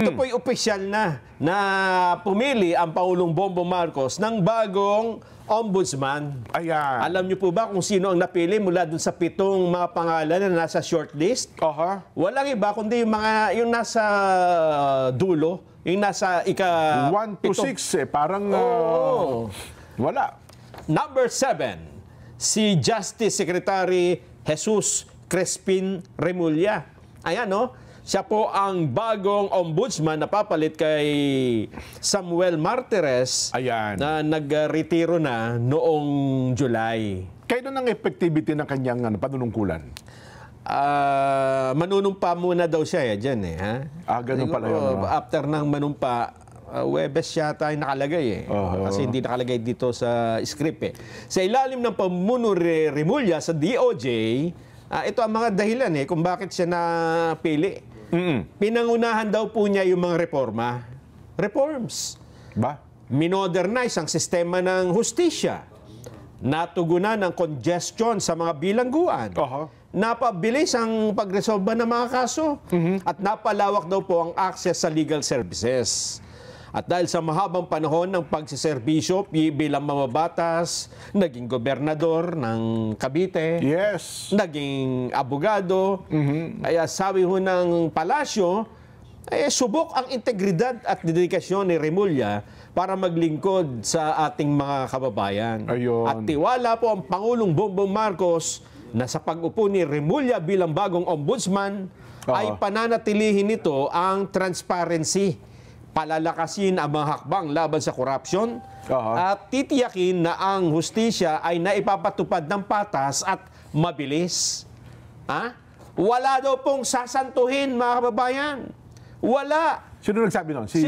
Ito po'y opisyal na pumili ang Pangulong Bongbong Marcos ng bagong ombudsman. Ayan. Alam niyo po ba kung sino ang napili mula dun sa 7 mga pangalan na nasa shortlist? Walang iba kundi yung nasa dulo, yung nasa 1 to 6 parang wala. Number 7, si Justice Secretary Jesus Crespin Remulla. Ayan, no? Siya po ang bagong ombudsman na papalit kay Samuel Martires. Ayan. Na nag-retiro na noong July. Kailan ang effectivity ng kanyang panunungkulan? Manunumpa muna daw siya dyan ha? Ganun pala yun. After ng manumpa, Webes yata ay nakalagay Kasi hindi nakalagay dito sa script Sa ilalim ng pamuno Remulla sa DOJ, ito ang mga dahilan kung bakit siya napili. Pinangunahan daw po niya yung mga reforms. Minodernize ang sistema ng hustisya. Natugunan ang congestion sa mga bilangguan. Napabilis ang pagresolba ng mga kaso. At napalawak daw po ang access sa legal services. At dahil sa mahabang panahon ng pagsiservisyo bilang mamabatas, naging gobernador ng Cavite, naging abogado, kaya sabi ho ng palasyo, subok ang integridad at dedikasyon ni Remulla para maglingkod sa ating mga kababayan. At tiwala po ang Pangulong Bongbong Marcos na sa pag-upo ni Remulla bilang bagong ombudsman, ay pananatilihin nito ang transparency, palalakasin ang mga hakbang laban sa korupsyon, at titiyakin na ang hustisya ay naipapatupad ng patas at mabilis. Wala daw pong sasantuhin, mga kababayan. Wala. Sino nagsabi nun? Si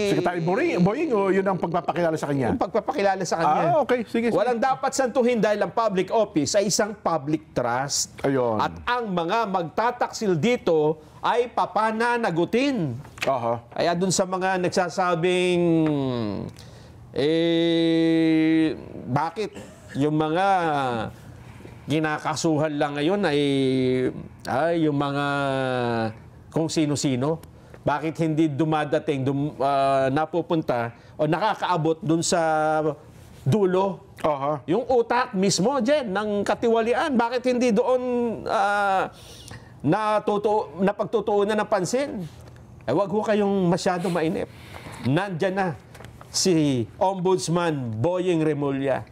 Secretary Boying o yun ang pagpapakilala sa kanya? Yung pagpapakilala sa kanya. Okay. Sige. Walang dapat santuhin dahil ang public office ay isang public trust. At ang mga magtataksil dito ay papananagutin. Kaya dun sa mga nagsasabing bakit yung mga kinakasuhan lang ngayon ay yung mga kung sino-sino. Bakit hindi dumadating, napupunta o nakakaabot dun sa dulo? Yung utak mismo dyan ng katiwalian. Bakit hindi doon napagtutuunan ng pansin? Wag ho kayong masyado mainip. Nandyan na si Ombudsman Boying Remulla.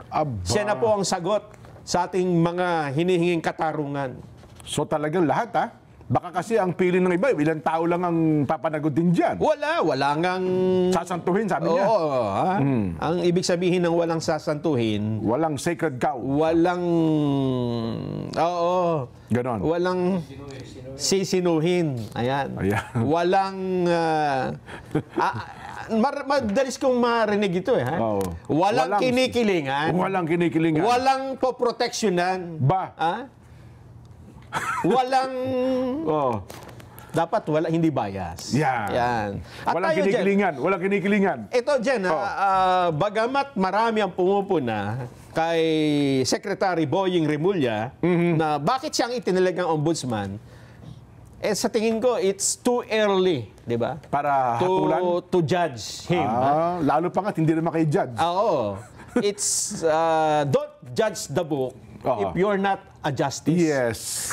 Siya na po ang sagot sa ating mga hinihinging katarungan. So talagang lahat Baka kasi ang pili ng iba, ilang tao lang ang papanagod din dyan. Wala ngang sasantuhin, sabi niya. Ang ibig sabihin ng walang sasantuhin, walang sacred cow. Walang ganon. Walang sisinuhin. Ayan. Walang madalis kong marinig ito Walang kinikilingan. Walang poproteksyonan. Walang dapat hindi bias. Yan. At walang kinikilingan. Ito dyan, bagamat marami ang pumupuna kay Secretary Boying Remulla na bakit siyang itinilagang ombudsman, sa tingin ko, it's too early, di ba? Para hatulan? To judge him. Lalo pa nga, hindi naman kayo judge. It's, don't judge the book if you're not a justice.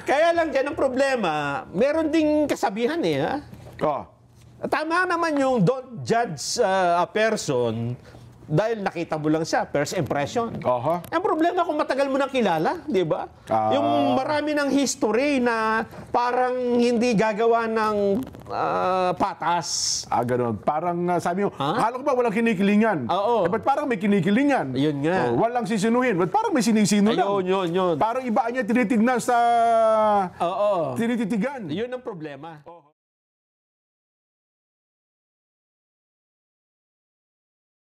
Kaya lang dyan ang problema, meron ding kasabihan Tama naman yung don't judge a person dahil nakita mo lang siya, first impression. Ang problema kung matagal mo nang kilala, di ba? Yung marami ng history na parang hindi gagawa ng patas. Ganun. Parang sabi mo, akala ko ba walang kinikilingan? Ba't parang may kinikilingan? Yun nga. Walang sisinuhin. Ba't parang may sinisino lang? Yun. Parang iba niya tinitignan sa tinititigan. Yun ang problema.